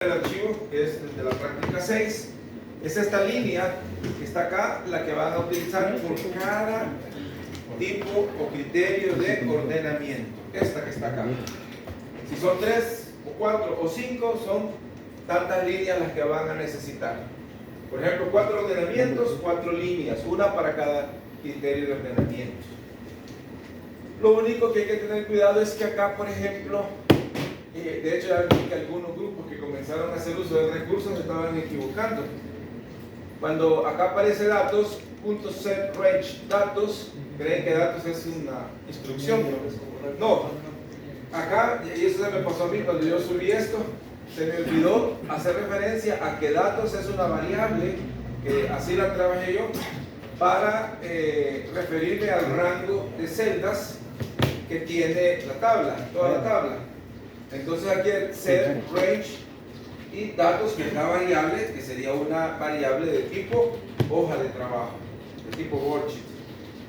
El archivo, que es de la práctica 6, es esta línea que está acá, la que van a utilizar por cada tipo o criterio de ordenamiento. Esta que está acá. Si son 3 o 4 o 5, son tantas líneas las que van a necesitar. Por ejemplo, 4 ordenamientos, 4 líneas, una para cada criterio de ordenamiento. Lo único que hay que tener cuidado es que acá, por ejemplo, de hecho ya vi que algunos grupos que comenzaron a hacer uso del recurso se estaban equivocando. Cuando acá aparece datos, .set range datos, creen que datos es una instrucción. No, acá, y eso se me pasó a mí cuando yo subí esto, se me olvidó hacer referencia a que datos es una variable, que así la trabajé yo, para referirme al rango de celdas que tiene la tabla, toda la tabla. Entonces aquí el set, range y datos, que es la variable, que sería una variable de tipo hoja de trabajo, de tipo worksheet.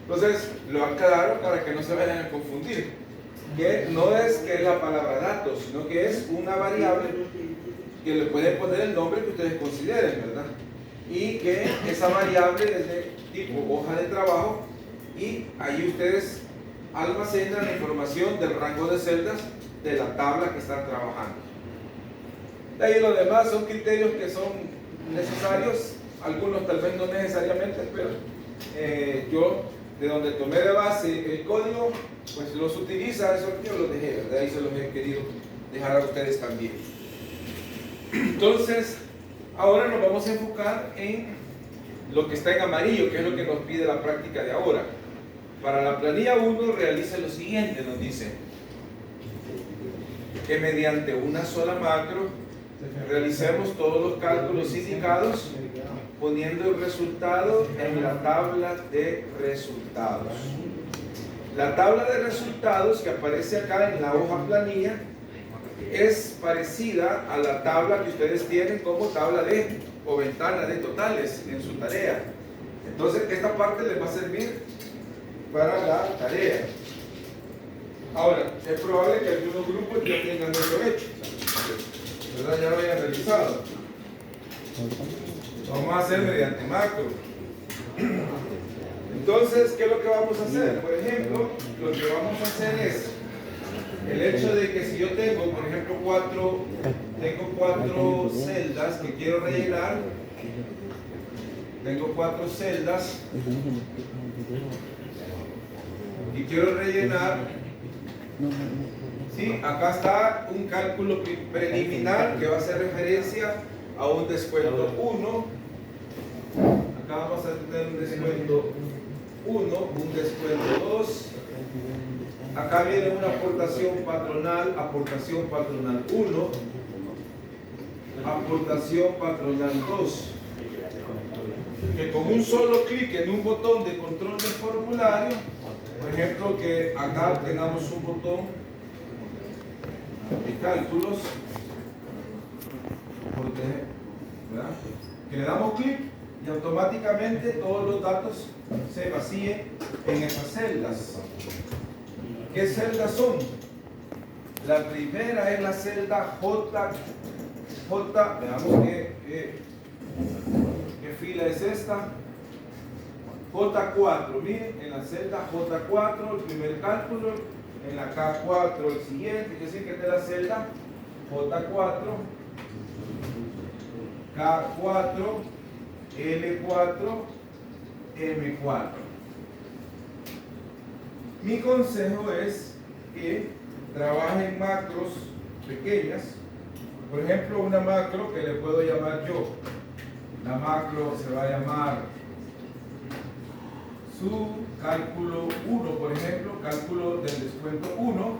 Entonces lo aclaro para que no se vayan a confundir, que no es que es la palabra datos, sino que es una variable que le pueden poner el nombre que ustedes consideren, ¿verdad? Y que esa variable es de tipo hoja de trabajo y ahí ustedes almacenan la información del rango de celdas de la tabla que están trabajando. De ahí lo demás son criterios que son necesarios, algunos tal vez no necesariamente, pero yo de donde tomé de base el código, pues los utiliza, eso yo los dejé, ¿verdad? Ahí se los he querido dejar a ustedes también. Entonces, ahora nos vamos a enfocar en lo que está en amarillo, que es lo que nos pide la práctica de ahora. Para la planilla 1 realice lo siguiente, nos dice que mediante una sola macro realicemos todos los cálculos indicados poniendo el resultado en la tabla de resultados. La tabla de resultados que aparece acá en la hoja planilla es parecida a la tabla que ustedes tienen como tabla de o ventana de totales en su tarea. Entonces esta parte les va a servir para la tarea. Ahora, es probable que algunos grupos ya tengan eso hecho, ¿verdad? Ya lo hayan realizado. Lo vamos a hacer mediante macro. Entonces, ¿qué es lo que vamos a hacer? Por ejemplo, lo que vamos a hacer es el hecho de que si yo tengo, por ejemplo, cuatro celdas que quiero rellenar, tengo 4 celdas y quiero rellenar. Sí, acá está un cálculo preliminar que va a hacer referencia a un descuento 1. Acá vamos a tener un descuento 1, un descuento 2. Acá viene una aportación patronal 1, aportación patronal 2. Que con un solo clic en un botón de control del formulario, por ejemplo, que acá tengamos un botón de cálculos, ¿verdad? Que le damos clic y automáticamente todos los datos se vacíen en esas celdas. ¿Qué celdas son? La primera es la celda J, veamos qué fila es esta. J4, miren, en la celda J4 el primer cálculo, en la K4 el siguiente, es decir, que es de la celda J4, K4, L4, M4. Mi consejo es que trabajen macros pequeñas. Por ejemplo, una macro que le puedo llamar yo. La macro se va a llamar su cálculo 1, por ejemplo, cálculo del descuento 1.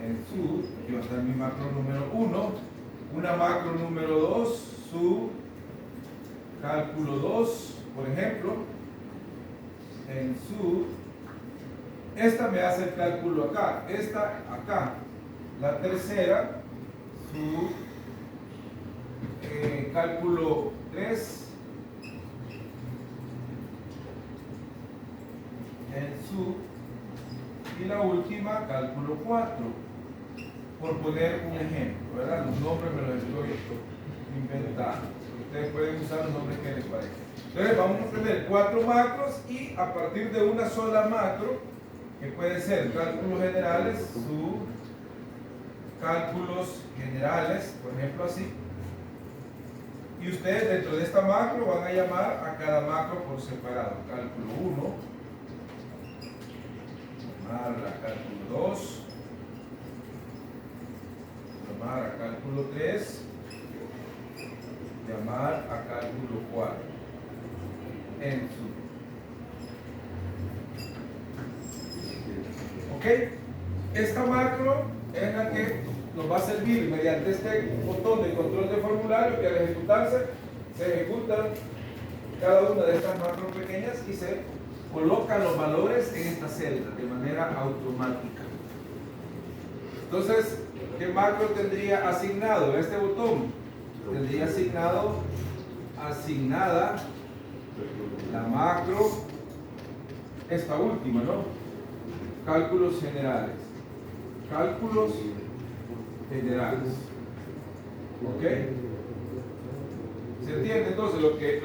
En su, aquí va a estar mi macro número 1. Una macro número 2, su cálculo 2, por ejemplo. En su, esta me hace el cálculo acá, esta acá. La tercera, su cálculo 3. En su, y la última, cálculo 4. por poner un ejemplo, ¿verdad? Los nombres me los estoy inventando. Ustedes pueden usar los nombres que les parezcan. Entonces vamos a tener 4 macros y a partir de una sola macro, que puede ser cálculos generales, cálculos generales, por ejemplo así. Y ustedes dentro de esta macro van a llamar a cada macro por separado. Cálculo 1, llamar a cálculo 2, llamar a cálculo 3, llamar a cálculo 4. En su. ¿Ok? Esta macro es la que nos va a servir mediante este botón de control de formulario que al ejecutarse se ejecutan cada una de estas macros pequeñas y se colocan los valores en esta celda de manera automática. Entonces, ¿qué macro tendría asignado este botón? Tendría asignada la macro, esta última, ¿no? Cálculos generales. Cálculos generales. ¿Ok? ¿Se entiende entonces lo que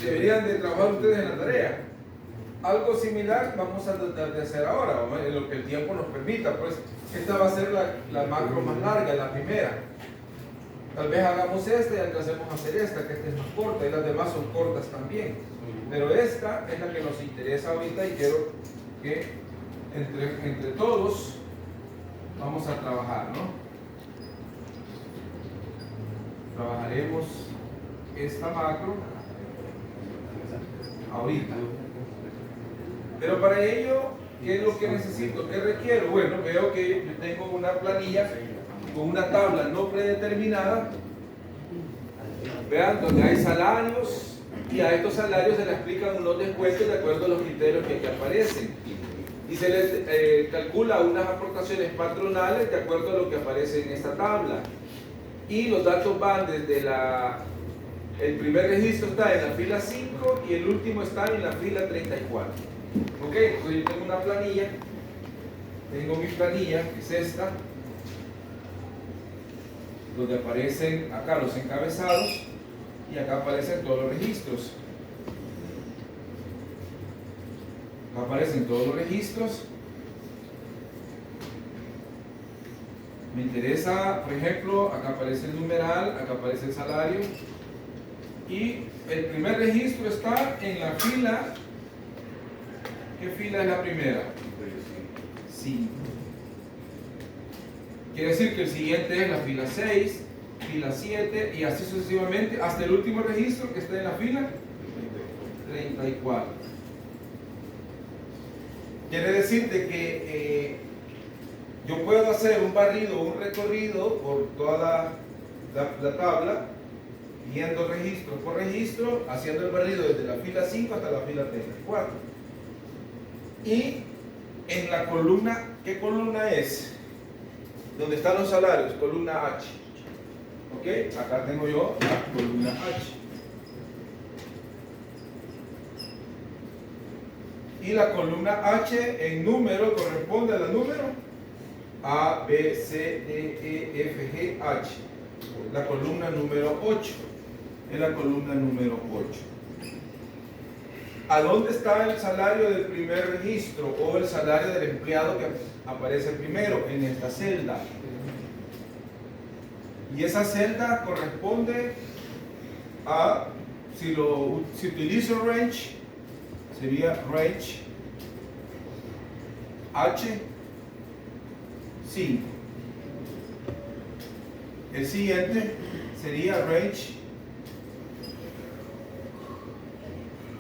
deberían de trabajar ustedes en la tarea? Algo similar vamos a tratar de hacer ahora, en lo que el tiempo nos permita. Pues esta va a ser la macro más larga, la primera. Tal vez hagamos esta y alcancemos a hacer esta, que esta es más corta y las demás son cortas también. Pero esta es la que nos interesa ahorita y quiero que entre todos vamos a trabajar, ¿no? Trabajaremos esta macro ahorita. Pero para ello, ¿qué es lo que necesito? ¿Qué requiero? Bueno, veo que yo tengo una planilla con una tabla no predeterminada. Vean, donde hay salarios y a estos salarios se les aplican unos descuentos de acuerdo a los criterios que aquí aparecen. Y se les calcula unas aportaciones patronales de acuerdo a lo que aparece en esta tabla. Y los datos van desde el primer registro está en la fila 5 y el último está en la fila 34. Ok, entonces yo tengo una planilla, tengo mi planilla, que es esta, donde aparecen acá los encabezados y acá aparecen todos los registros. Acá aparecen todos los registros. Me interesa, por ejemplo, acá aparece el numeral, acá aparece el salario y el primer registro está en la fila. ¿Qué fila es la primera? 5. Quiere decir que el siguiente es la fila 6, fila 7 y así sucesivamente hasta el último registro que está en la fila 34. Quiere decir de que yo puedo hacer un barrido, un recorrido por toda la tabla, viendo registro por registro, haciendo el barrido desde la fila 5 hasta la fila 34. Y en la columna, ¿qué columna es? Donde están los salarios, columna H. ¿Ok? Acá tengo yo la columna H. Y la columna H en número corresponde a la número A, B, C, D, E, F, G, H. La columna número 8. Es la columna número 8. ¿A dónde está el salario del primer registro o el salario del empleado que aparece primero? En esta celda. Y esa celda corresponde a, si utilizo range, sería range H 5. El siguiente sería range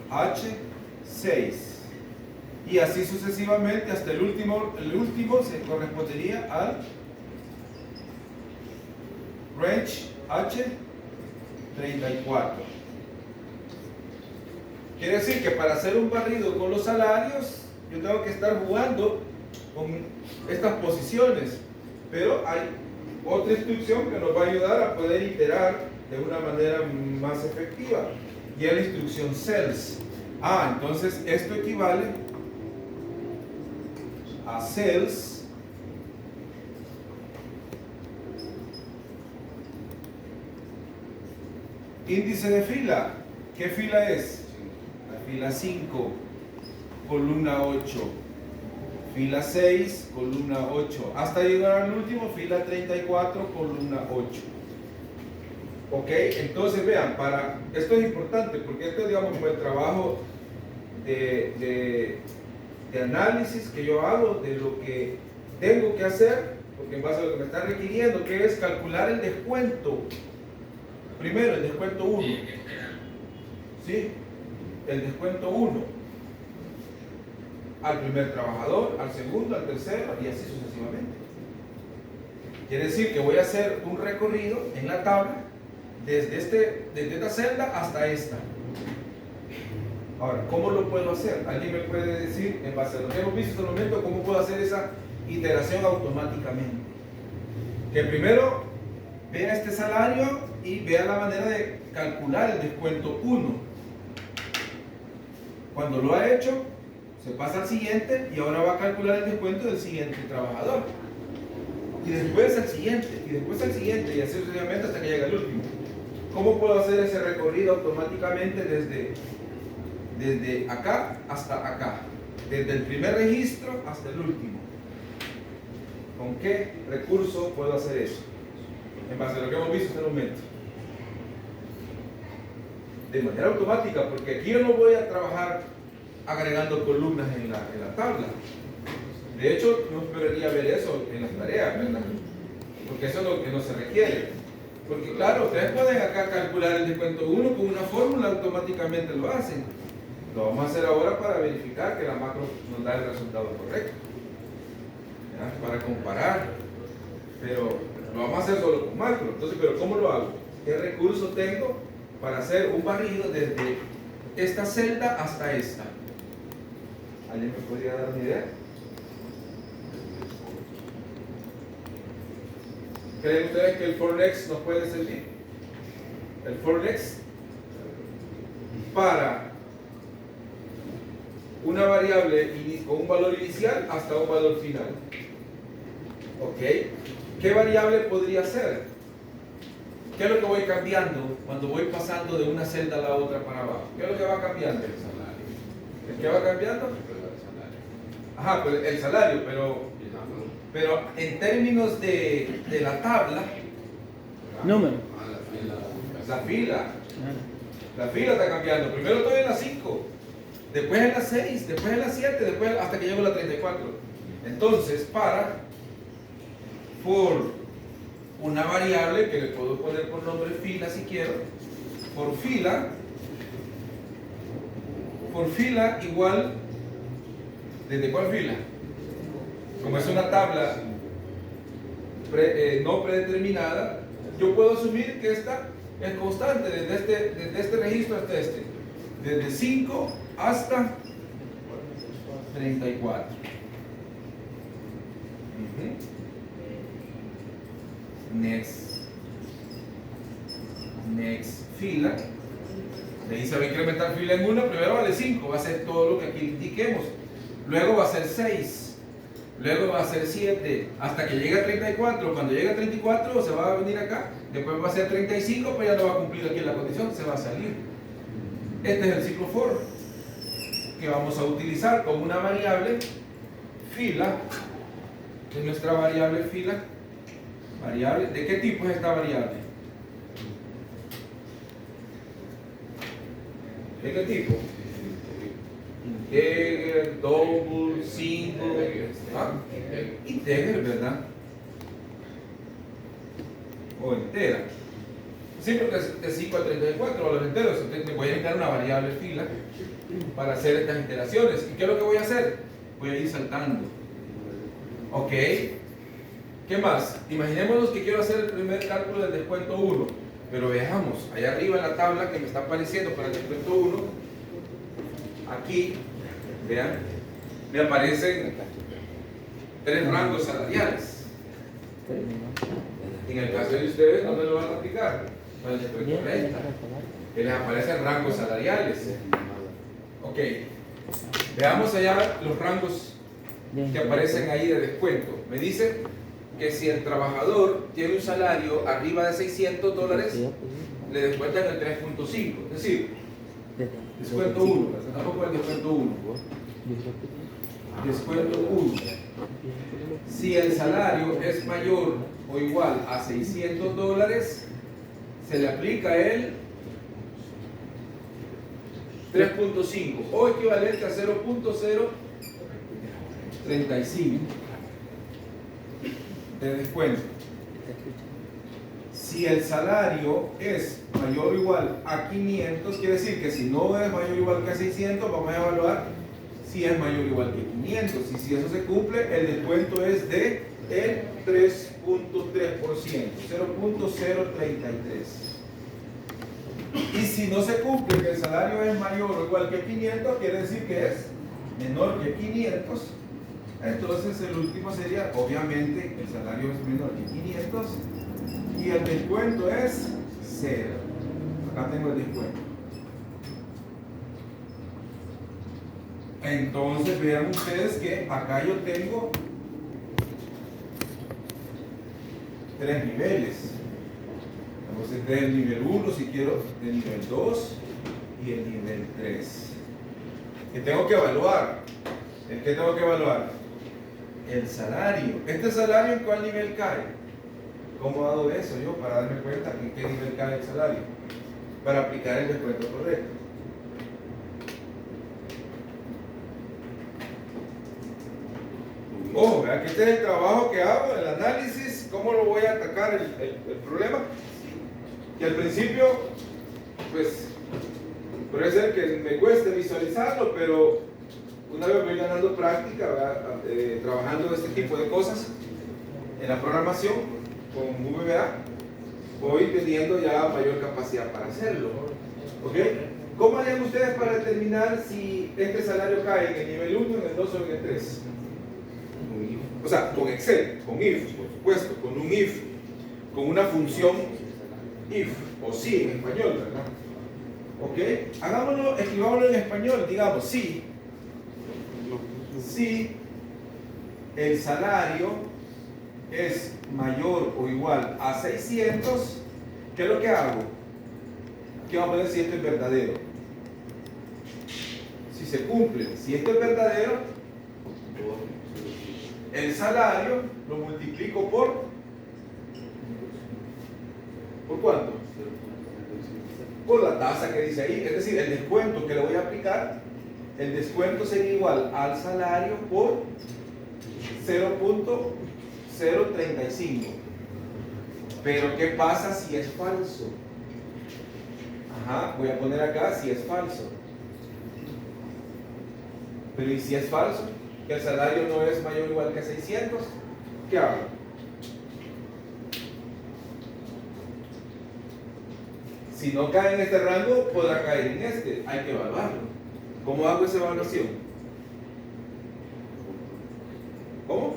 H6 y así sucesivamente hasta el último se correspondería al range H34. Quiere decir que para hacer un barrido con los salarios yo tengo que estar jugando con estas posiciones, pero hay otra instrucción que nos va a ayudar a poder iterar de una manera más efectiva y es la instrucción cells. Entonces esto equivale a cells Índice de fila. ¿Qué fila es? La fila 5, columna 8. Fila 6, columna 8. Hasta llegar al último, fila 34, columna 8. Ok, entonces vean, esto es importante porque esto, digamos, fue el trabajo de análisis que yo hago de lo que tengo que hacer, porque en base a lo que me está requiriendo, que es calcular el descuento. Primero, el descuento 1. ¿Sí? El descuento 1. Al primer trabajador, al segundo, al tercero y así sucesivamente. Quiere decir que voy a hacer un recorrido en la tabla desde esta celda hasta esta. Ahora, ¿cómo lo puedo hacer? ¿Alguien me puede decir, en base a lo que hemos visto hasta el momento, cómo puedo hacer esa iteración automáticamente? Que primero vea este salario y vea la manera de calcular el descuento 1. Cuando lo ha hecho, se pasa al siguiente y ahora va a calcular el descuento del siguiente trabajador. Y después al siguiente, y después al siguiente, y así sucesivamente hasta que llegue al último. ¿Cómo puedo hacer ese recorrido automáticamente desde acá hasta acá? Desde el primer registro hasta el último. ¿Con qué recurso puedo hacer eso? En base a lo que hemos visto hasta el momento. De manera automática, porque aquí yo no voy a trabajar agregando columnas en la tabla. De hecho, no esperaría ver eso en las tareas, ¿verdad? Porque eso es lo que no se requiere. Porque claro, ustedes pueden acá calcular el descuento 1 con una fórmula, automáticamente lo hacen. Lo vamos a hacer ahora para verificar que la macro nos da el resultado correcto. ¿Ya? Para comparar. Pero lo vamos a hacer solo con macro. Entonces, ¿pero cómo lo hago? ¿Qué recurso tengo para hacer un barrido desde esta celda hasta esta? ¿Alguien me podría dar una idea? ¿Creen ustedes que el for next nos puede servir? El for next para una variable con un valor inicial hasta un valor final. ¿Ok? ¿Qué variable podría ser? ¿Qué es lo que voy cambiando cuando voy pasando de una celda a la otra para abajo? ¿Qué es lo que va cambiando? El salario. ¿El qué va cambiando? Ajá, pues el salario, pero en términos de la tabla, Número. la fila está cambiando. Primero estoy en la 5, después en la 6, después en la 7, después hasta que llego a la 34. Entonces, por una variable que le puedo poner por nombre fila si quiero, por fila igual, ¿desde cuál fila? Como es una tabla no predeterminada, yo puedo asumir que esta es constante desde este registro hasta este, desde 5 hasta 34. Next fila. De ahí se va a incrementar fila en 1. Primero vale 5, va a ser todo lo que aquí indiquemos. Luego va a ser 6. Luego va a ser 7. Hasta que llegue a 34. Cuando llegue a 34 se va a venir acá. Después va a ser 35, pero ya no va a cumplir aquí la condición, se va a salir. Este es el ciclo for que vamos a utilizar como una variable fila. Es nuestra variable fila. Variable. ¿De qué tipo es esta variable? ¿De qué tipo? Integer, double, single. Integer, ¿verdad? O entera. Sí, porque es 5 a 34 valores enteros. Entonces voy a necesitar una variable fila para hacer estas iteraciones. ¿Y qué es lo que voy a hacer? Voy a ir saltando. Ok. ¿Qué más? Imaginémonos que quiero hacer el primer cálculo del descuento 1. Pero veamos, allá arriba en la tabla que me está apareciendo para el descuento 1, aquí, vean, me aparecen 3 rangos salariales. En el caso de ustedes no me lo van a aplicar para el descuento renta, que les aparecen rangos salariales. Ok, veamos allá los rangos que aparecen ahí de descuento. Me dice que si el trabajador tiene un salario arriba de $600, le descuentan el 3.5, es decir, descuento 1, vamos con el descuento 1. Descuento 1. Si el salario es mayor o igual a $600, se le aplica el 3.5 o equivalente a 0.035 de descuento. Si el salario es mayor o igual a 500, quiere decir que si no es mayor o igual que a 600, vamos a evaluar si es mayor o igual que 500. Y si eso se cumple, el descuento es de el 3.3%, 0.033. Y si no se cumple que el salario es mayor o igual que 500, quiere decir que es menor que 500. Entonces el último sería, obviamente, el salario es menor que 500 y el descuento es 0. Acá tengo el descuento. Entonces vean ustedes que acá yo tengo 3 niveles. Entonces este es el nivel 1, si quiero, el nivel 2 y el nivel 3. ¿Qué tengo que evaluar? ¿Qué tengo que evaluar? El salario. ¿Este salario en cuál nivel cae? ¿Cómo hago eso yo para darme cuenta en qué nivel cae el salario? Para aplicar el descuento correcto. Ojo, vean que este es el trabajo que hago, el análisis, cómo lo voy a atacar el problema. Y al principio, pues, puede ser que me cueste visualizarlo, pero una vez voy ganando práctica, trabajando este tipo de cosas en la programación con VBA, voy teniendo ya mayor capacidad para hacerlo. ¿Ok? ¿Cómo harían ustedes para determinar si este salario cae en el nivel 1, en el 2 o en el 3? O sea, con Excel, con if, por supuesto, con un if, con una función if o si en español, ¿verdad? ¿Ok? Hagámoslo, escribámoslo en español, digamos, si el salario es mayor o igual a 600, ¿qué es lo que hago? ¿Qué vamos a ver si esto es verdadero? Si se cumple, si esto es verdadero, el salario lo multiplico ¿por cuánto? Por la tasa que dice ahí, es decir, el descuento que le voy a aplicar, el descuento sería igual al salario por 0.035. Pero ¿qué pasa si es falso? Ajá, voy a poner acá si es falso. Pero ¿y si es falso? Que el salario no es mayor o igual que 600, ¿qué hago? Si no cae en este rango, podrá caer en este. Hay que evaluarlo. ¿Cómo hago esa evaluación? ¿Cómo?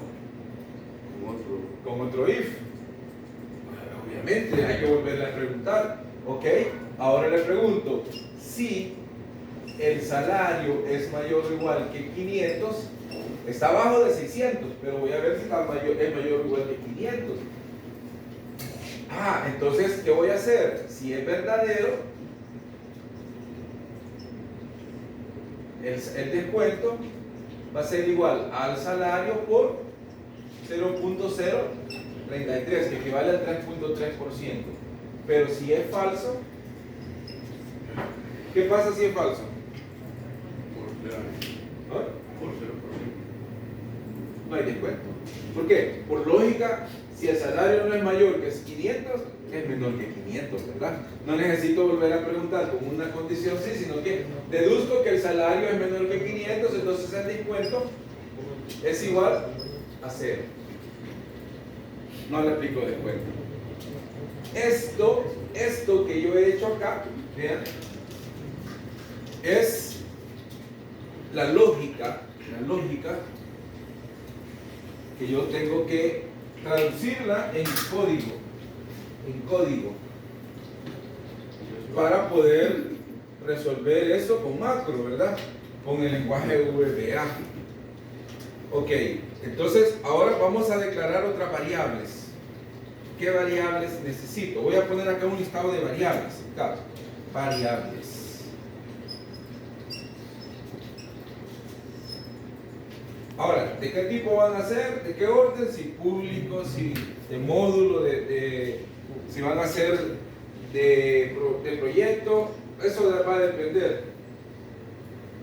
Con otro if. Obviamente, hay que volverle a preguntar. Ok, ahora le pregunto, si el salario es mayor o igual que 500, está abajo de 600, pero voy a ver si es mayor o igual que 500. Entonces, ¿qué voy a hacer? Si es verdadero, el descuento va a ser igual al salario por 0.033, que equivale al 3.3%. Pero si es falso, ¿qué pasa si es falso? No hay descuento. ¿Por qué? Por lógica, si el salario no es mayor que 500, es menor que 500, ¿verdad? No necesito volver a preguntar con una condición sí, sino que deduzco que el salario es menor que 500, entonces el descuento es igual a 0. No le aplico descuento. Esto que yo he hecho acá, vean, es la lógica que yo tengo que traducirla en código para poder resolver eso con macro, ¿verdad? Con el lenguaje VBA. Ok, entonces ahora vamos a declarar otras variables. ¿Qué variables necesito? Voy a poner acá un listado de variables. Acá, variables. Ahora, ¿de qué tipo van a ser? ¿De qué orden? Si público, si de módulo, si van a ser de proyecto. Eso va a depender.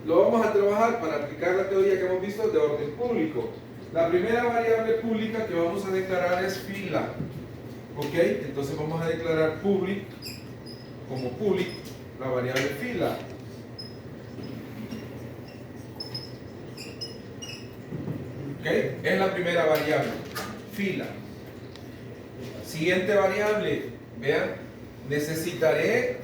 Lo vamos a trabajar para aplicar la teoría que hemos visto de orden público. La primera variable pública que vamos a declarar es fila. Ok, entonces vamos a declarar public como public la variable fila. Ok, es la primera variable, fila. Siguiente variable, vean, necesitaré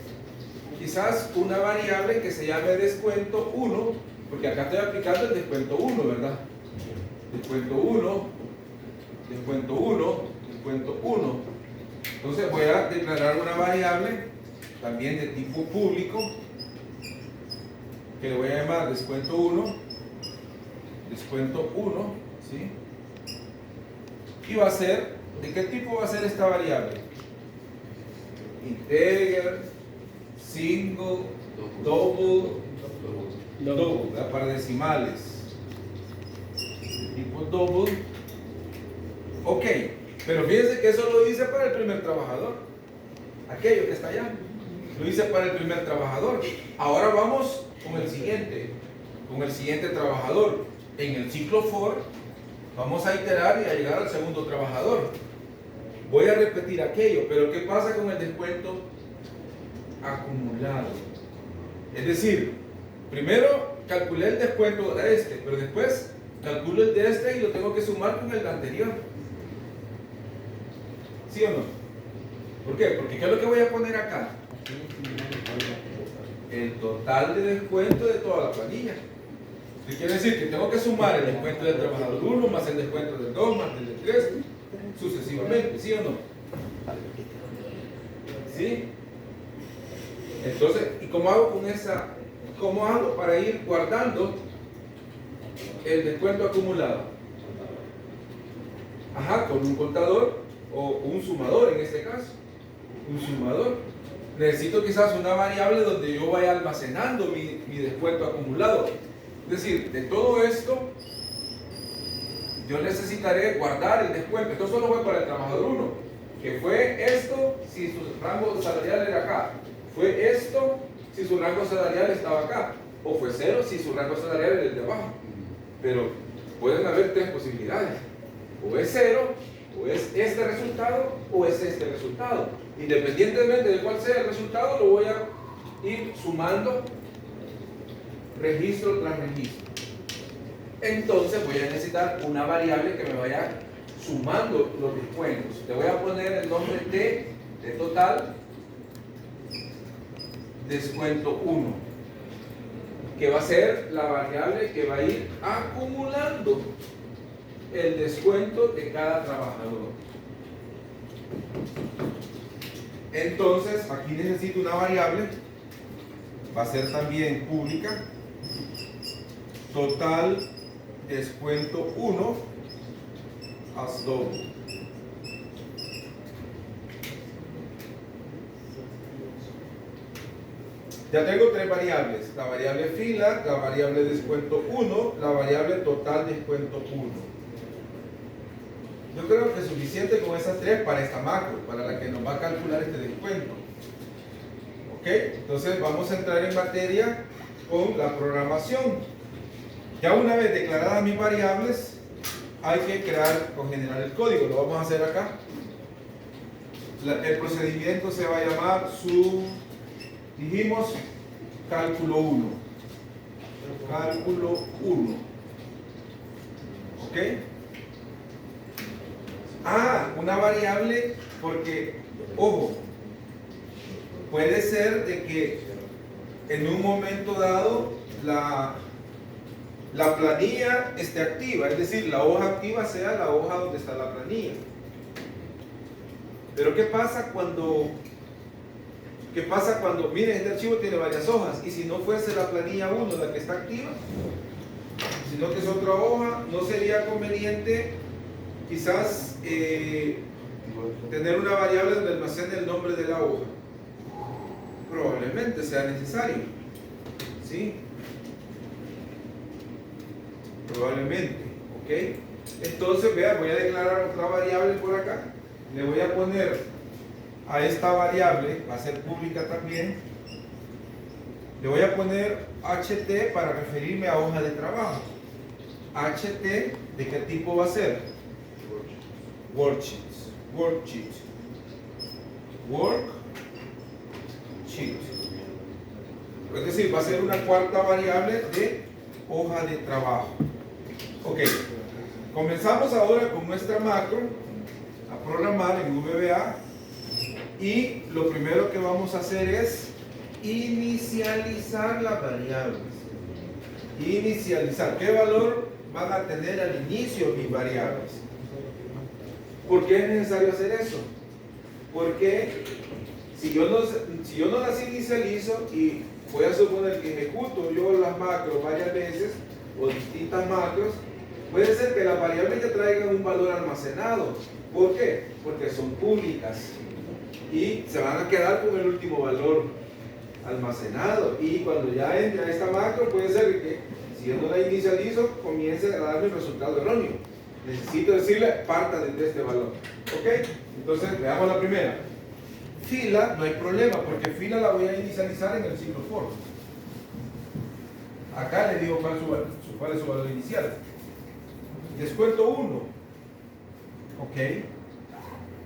quizás una variable que se llame descuento 1, porque acá estoy aplicando el descuento 1, ¿verdad? Descuento 1, descuento 1, descuento 1. Entonces voy a declarar una variable también de tipo público que le voy a llamar descuento 1, descuento 1, ¿sí? Y va a ser, ¿de qué tipo va a ser esta variable? Integer, single, double, para decimales. Tipo double. Ok, pero fíjense que eso lo hice para el primer trabajador. Aquello que está allá. Lo hice para el primer trabajador. Ahora vamos con el siguiente trabajador. En el ciclo for vamos a iterar y a llegar al segundo trabajador. Voy a repetir aquello, pero ¿qué pasa con el descuento acumulado? Es decir, primero calculé el descuento de este, pero después calculo el de este y lo tengo que sumar con el anterior. ¿Sí o no? ¿Por qué? Porque ¿qué es lo que voy a poner acá? El total de descuento de toda la planilla. ¿Qué quiere decir? Que tengo que sumar el descuento del trabajador 1 más el descuento del 2 más el del 3 sucesivamente, ¿sí o no? ¿Sí? Entonces, ¿y cómo hago con esa? ¿Cómo hago para ir guardando el descuento acumulado? Ajá, con un contador o un sumador en este caso. Un sumador. Necesito quizás una variable donde yo vaya almacenando mi descuento acumulado. Es decir, de todo esto, yo necesitaré guardar el descuento. Esto solo fue para el trabajador 1, que fue esto si su rango salarial era acá. Fue esto si su rango salarial estaba acá. O fue 0 si su rango salarial era el de abajo. Pero pueden haber tres posibilidades. O es 0, o es este resultado, o es este resultado. Independientemente de cuál sea el resultado, lo voy a ir sumando registro tras registro. Entonces voy a necesitar una variable que me vaya sumando los descuentos. Le voy a poner el nombre de total descuento 1, que va a ser la variable que va a ir acumulando el descuento de cada trabajador. Entonces aquí necesito una variable, va a ser también pública, total descuento 1 as double. Ya tengo tres variables, la variable fila, la variable descuento 1, la variable total descuento 1. Yo creo que es suficiente con esas tres para esta macro, para la que nos va a calcular este descuento. Ok, entonces vamos a entrar en materia con la programación. Ya una vez declaradas mis variables, hay que crear o generar el código. Lo vamos a hacer acá. El procedimiento se va a llamar dijimos cálculo 1. Cálculo 1. ¿Ok? Una variable, porque, ojo, puede ser de que en un momento dado la planilla esté activa, es decir, la hoja activa sea la hoja donde está la planilla. Pero ¿qué pasa cuando, miren, este archivo tiene varias hojas, y si no fuese la planilla 1 la que está activa, sino que es otra hoja, no sería conveniente quizás tener una variable donde almacene el nombre de la hoja. Probablemente sea necesario, ¿sí? Probablemente, ¿ok? Entonces, vea, voy a declarar otra variable por acá. Le voy a poner a esta variable, va a ser pública también. Le voy a poner HT para referirme a hoja de trabajo. HT, ¿de qué tipo va a ser? Worksheets. Worksheet. Worksheet. Es decir, va a ser una cuarta variable de hoja de trabajo. Ok. Comenzamos ahora con nuestra macro a programar en VBA y lo primero que vamos a hacer es inicializar las variables. Inicializar. ¿Qué valor van a tener al inicio mis variables? ¿Por qué es necesario hacer eso? Porque si yo no las inicializo y voy a suponer que ejecuto yo las macros varias veces o distintas macros, puede ser que las variables ya traigan un valor almacenado. ¿Por qué? Porque son públicas y se van a quedar con el último valor almacenado, y cuando ya entre a esta macro puede ser que si yo no la inicializo comience a darme un resultado erróneo. Necesito decirle parta de este valor. ¿Ok? Entonces veamos la primera. Fila, no hay problema porque fila la voy a inicializar en el ciclo for. Acá le digo cuál es su valor inicial. Descuento 1. Ok.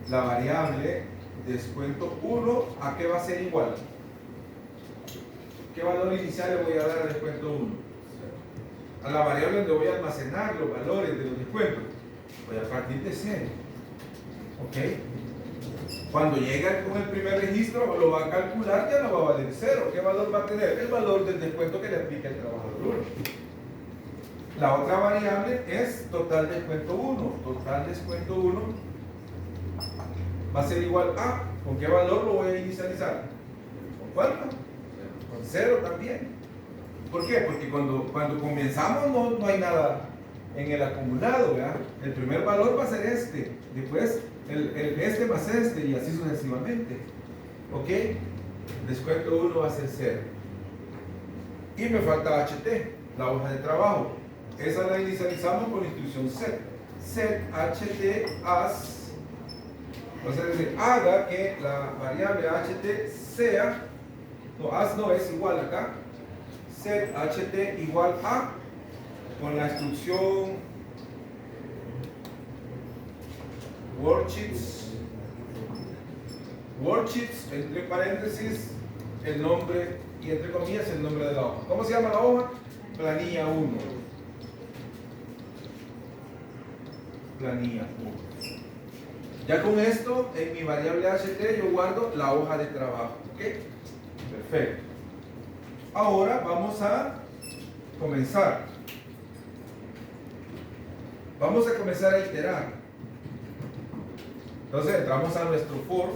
La variable descuento 1, ¿a qué va a ser igual? ¿Qué valor inicial le voy a dar a descuento 1? A la variable donde voy a almacenar los valores de los descuentos. Voy a partir de 0. ¿Ok? Cuando llega con el primer registro, lo va a calcular, ya no va a valer 0. ¿Qué valor va a tener? El valor del descuento que le aplica el trabajador 1. La otra variable es total descuento 1. Total descuento 1 va a ser igual a, ¿con qué valor lo voy a inicializar? ¿Con cuánto? Con 0 también. ¿Por qué? Porque cuando comenzamos no hay nada en el acumulado, ¿verdad? El primer valor va a ser este, después este más este y así sucesivamente. ¿Ok? Descuento 1 va a ser 0. Y me falta HT, la hoja de trabajo. Esa la inicializamos con la instrucción set. Set HT as. O sea, es decir, haga que la variable HT sea, no, as no es igual acá, set HT igual a, con la instrucción worksheets, entre paréntesis, el nombre y entre comillas el nombre de la hoja. ¿Cómo se llama la hoja? Planilla 1. Planilla 1. Ya con esto, en mi variable HT yo guardo la hoja de trabajo. ¿Ok? Perfecto. Ahora vamos a comenzar. Vamos a comenzar a iterar. Entonces entramos a nuestro for.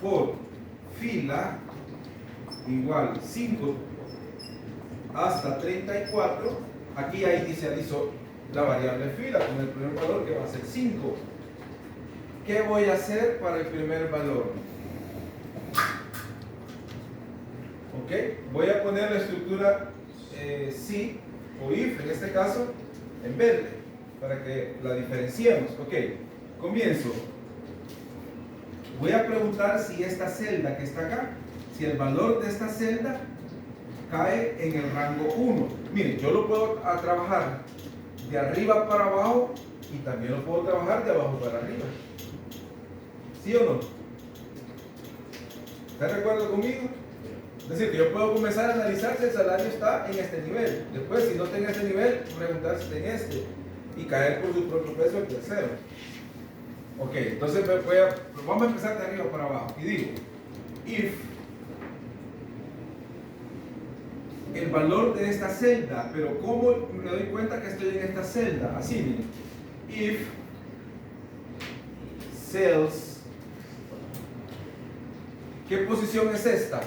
For fila igual 5 hasta 34. Aquí ya inicializo la variable fila con el primer valor que va a ser 5. ¿Qué voy a hacer para el primer valor? Ok, voy a poner la estructura si o if en este caso en verde para que la diferenciemos. Ok, comienzo. Voy a preguntar si esta celda que está acá, si el valor de esta celda cae en el rango 1. Miren, yo lo puedo trabajar de arriba para abajo y también lo puedo trabajar de abajo para arriba. ¿Sí o no? ¿Estás de acuerdo conmigo? Es decir, que yo puedo comenzar a analizar si el salario está en este nivel. Después, si no está en este nivel, preguntar si está en este. Y caer por su propio peso el tercero. Ok, entonces vamos a empezar de arriba para abajo. Y digo, if el valor de esta celda, pero ¿cómo me doy cuenta que estoy en esta celda? Así, miren. If sales, ¿qué posición es esta?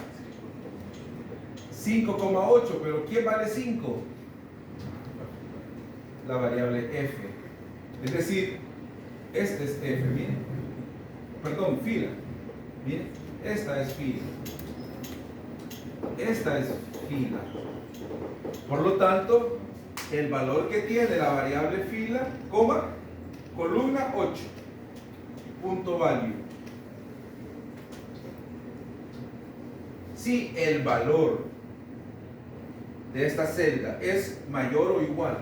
5,8, pero ¿quién vale 5? la variable f. Es decir, este es f, miren. Perdón, fila. Miren, esta es fila. Esta es fila. Por lo tanto, el valor que tiene la variable fila, coma, columna 8, punto value. Si el valor de esta celda es mayor o igual,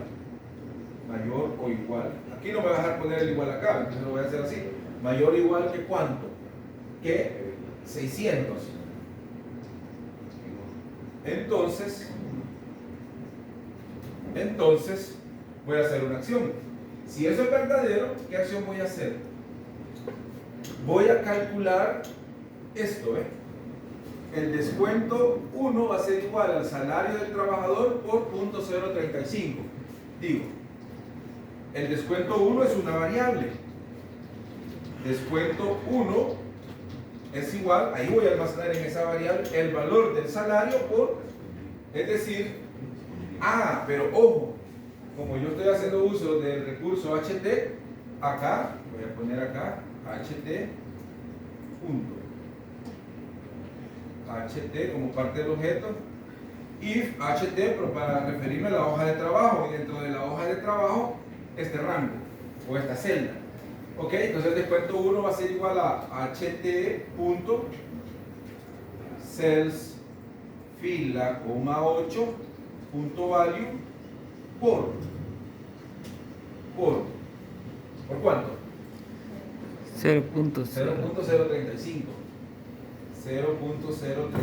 aquí no me va a dejar poner el igual acá, entonces lo voy a hacer así, mayor o igual que cuánto, que 600. Entonces voy a hacer una acción. Si eso es verdadero, ¿qué acción voy a hacer? Voy a calcular esto, el descuento 1 va a ser igual al salario del trabajador por 0.035. Digo, el descuento 1 es una variable. Descuento 1 es igual, ahí voy a almacenar en esa variable el valor del salario por, es decir, pero ojo, como yo estoy haciendo uso del recurso HT, acá, voy a poner acá, HT, punto. HT como parte del objeto, if HT, pero para referirme a la hoja de trabajo, y dentro de la hoja de trabajo, este rango, o esta celda. Ok, entonces el descuento 1 va a ser igual a HT punto cells fila, 8, punto value, ¿por cuánto? 0.0. 0.035. 0.035.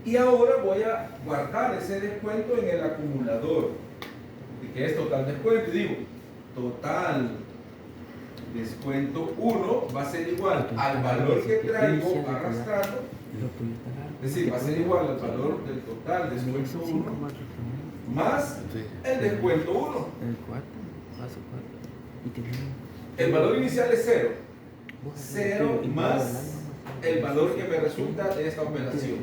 Y ahora voy a guardar ese descuento en el acumulador, que es total descuento. Y digo, total descuento 1 va a ser igual al valor que traigo arrastrando, es decir, va a ser igual al valor del total descuento 1 más el descuento 1. El valor inicial es 0. 0 más el valor que me resulta de esta operación.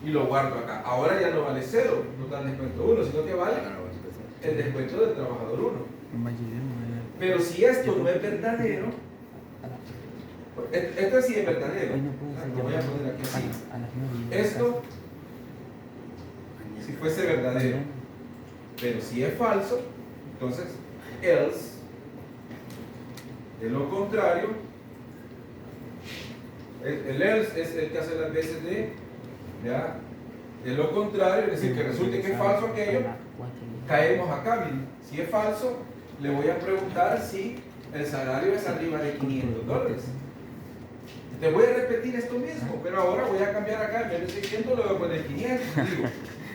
Y lo guardo acá. Ahora ya no vale 0, total descuento 1, sino que vale el descuento del trabajador 1. Pero si esto no es verdadero, esto sí es verdadero. Lo voy a poner aquí así. Esto, si fuese verdadero, pero si es falso, entonces else, de lo contrario, el else es el que hace las veces de lo contrario, es decir, que resulte que es falso aquello, caemos acá, miren. Si es falso, le voy a preguntar si el salario es arriba de $500. Te voy a repetir esto mismo, pero ahora voy a cambiar acá, en vez de 600 le voy a poner 500.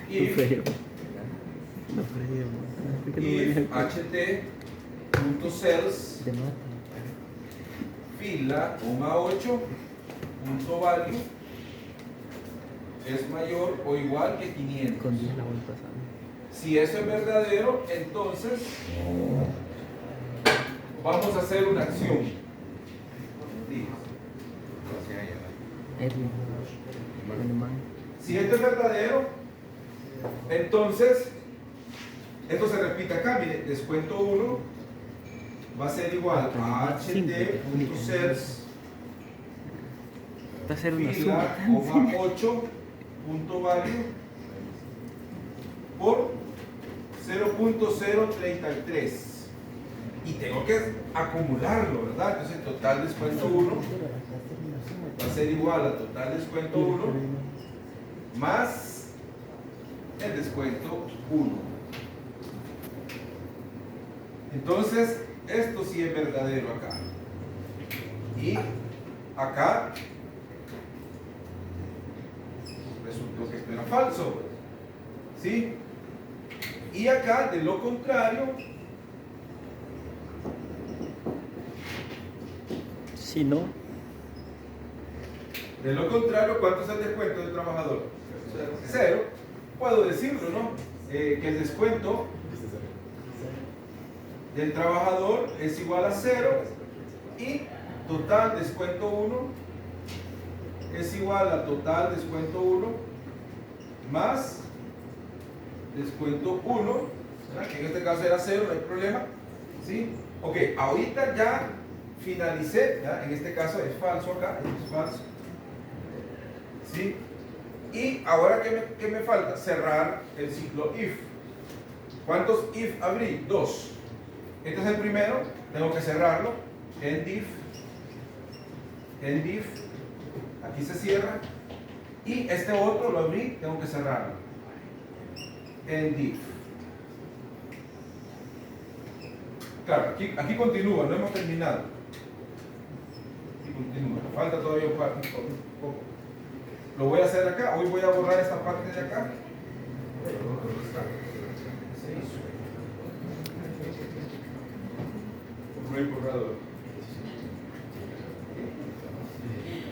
Digo, if ht.cells fila, 8, punto value es mayor o igual que 500. Si eso es verdadero, entonces vamos a hacer una acción. Si esto es verdadero, entonces esto se repite acá. Mire, descuento 1 va a ser igual a ht.cells fila, 8, punto value por 0.033 y tengo que acumularlo, ¿verdad? Entonces total descuento 1 va a ser igual a total descuento 1 más el descuento 1. Entonces esto sí es verdadero acá y acá resultó que esto era falso, ¿sí? Y acá, de lo contrario, si no, de lo contrario, ¿cuánto es el descuento del trabajador? 0. Puedo decirlo, ¿no? Que el descuento del trabajador es igual a 0 y total descuento 1 es igual a total descuento 1 más descuento 1, que en este caso era 0, no hay problema. ¿Sí? Ok, ahorita ya finalicé, ¿ya? En este caso es falso acá, es falso. ¿Sí? Y ahora, ¿qué me falta? Cerrar el ciclo if. ¿Cuántos if abrí? 2. Este es el primero, tengo que cerrarlo. End if, aquí se cierra. Y este otro lo abrí, tengo que cerrarlo. End if. Claro, aquí continúa, no hemos terminado. Aquí continúa, falta todavía un poco. Lo voy a hacer acá, hoy voy a borrar esta parte de acá. No hay borrador.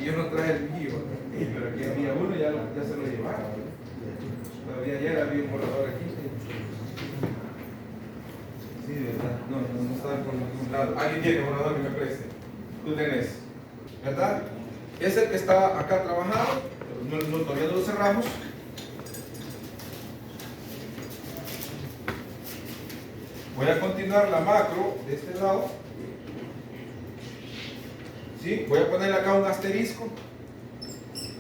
Y yo no traje el mío, pero aquí había uno, ya se lo llevaron. Todavía ayer había un borrador aquí. Sí, de verdad. No estaba por ningún lado. Alguien tiene un borrador que me preste. Tú tenés. ¿Verdad? Es el que está acá trabajado. Todavía no lo cerramos. Voy a continuar la macro de este lado. ¿Sí? Voy a ponerle acá un asterisco.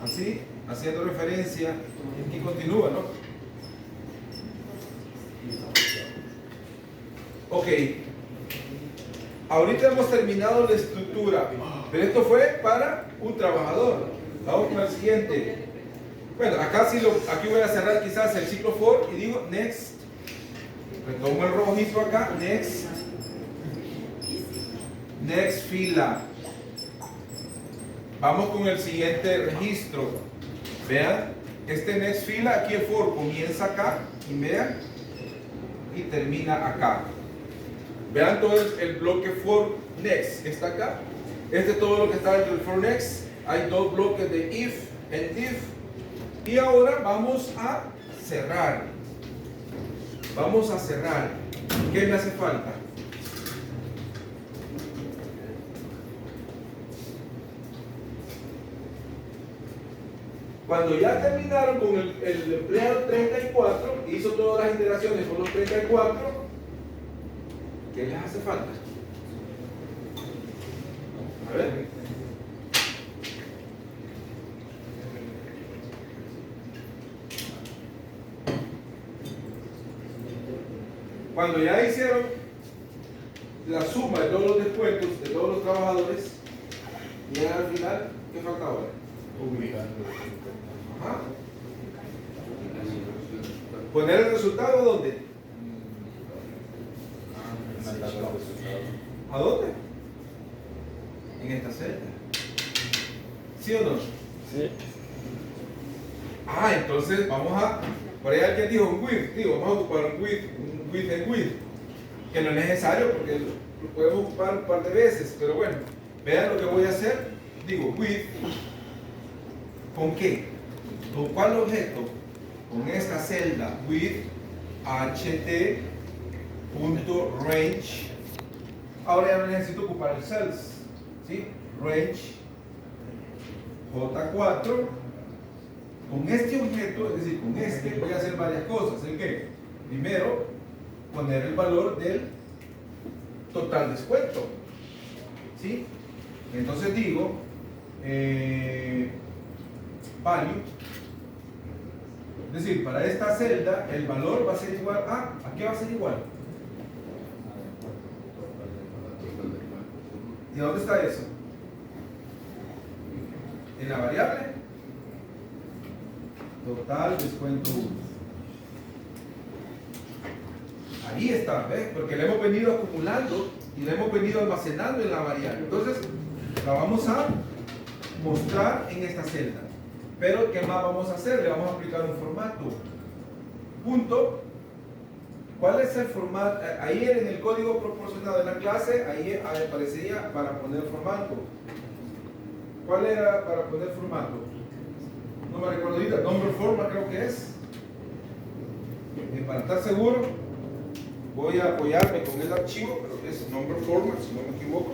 Así, haciendo referencia. Aquí continúa, ¿no? Ok. Ahorita hemos terminado la estructura. Pero esto fue para un trabajador. Vamos con el siguiente. Bueno, acá aquí voy a cerrar quizás el ciclo for y digo next. Retomo el rojito acá, next. Next fila. Vamos con el siguiente registro. Vean, este next fila, aquí el for comienza acá y vean, y termina acá. Vean todo el bloque for next que está acá. Este es todo lo que está dentro del for next. Hay dos bloques de if and if. Y ahora vamos a cerrar. Vamos a cerrar. ¿Qué me hace falta? Cuando ya terminaron con el empleado 34, hizo todas las iteraciones con los 34, ¿qué les hace falta? A ver. Cuando ya hicieron la suma de todos los descuentos de todos los trabajadores, y al final, ¿qué falta ahora? Ajá. ¿Poner el resultado dónde? ¿A dónde? En esta celda. ¿Sí o no? Sí. Entonces vamos a, por ahí alguien dijo un with, digo, vamos a ocupar un with and with, que no es necesario porque lo podemos ocupar un par de veces, pero bueno, vean lo que voy a hacer, digo with, ¿con qué? ¿Con cuál objeto? Con esta celda, with ht.range. Ahora ya no necesito ocupar el cells, ¿sí? Range J4. Con este objeto, es decir, con este voy a hacer varias cosas. ¿El qué? Primero, poner el valor del total descuento, ¿sí? Entonces digo value, es decir, para esta celda el valor va a ser igual a qué va a ser igual. ¿Y dónde está eso? En la variable total descuento 1. Ahí está, ¿ves? Porque la hemos venido acumulando y la hemos venido almacenando en la variable. Entonces la vamos a mostrar en esta celda. Pero ¿qué más vamos a hacer? Le vamos a aplicar un formato. Punto. ¿Cuál es el formato? Ahí en el código proporcionado en la clase, ahí aparecería para poner formato. ¿Cuál era para poner formato? No me recuerdo ahorita. Number format creo que es. Para estar seguro, voy a apoyarme con el archivo, pero es number format, si no me equivoco.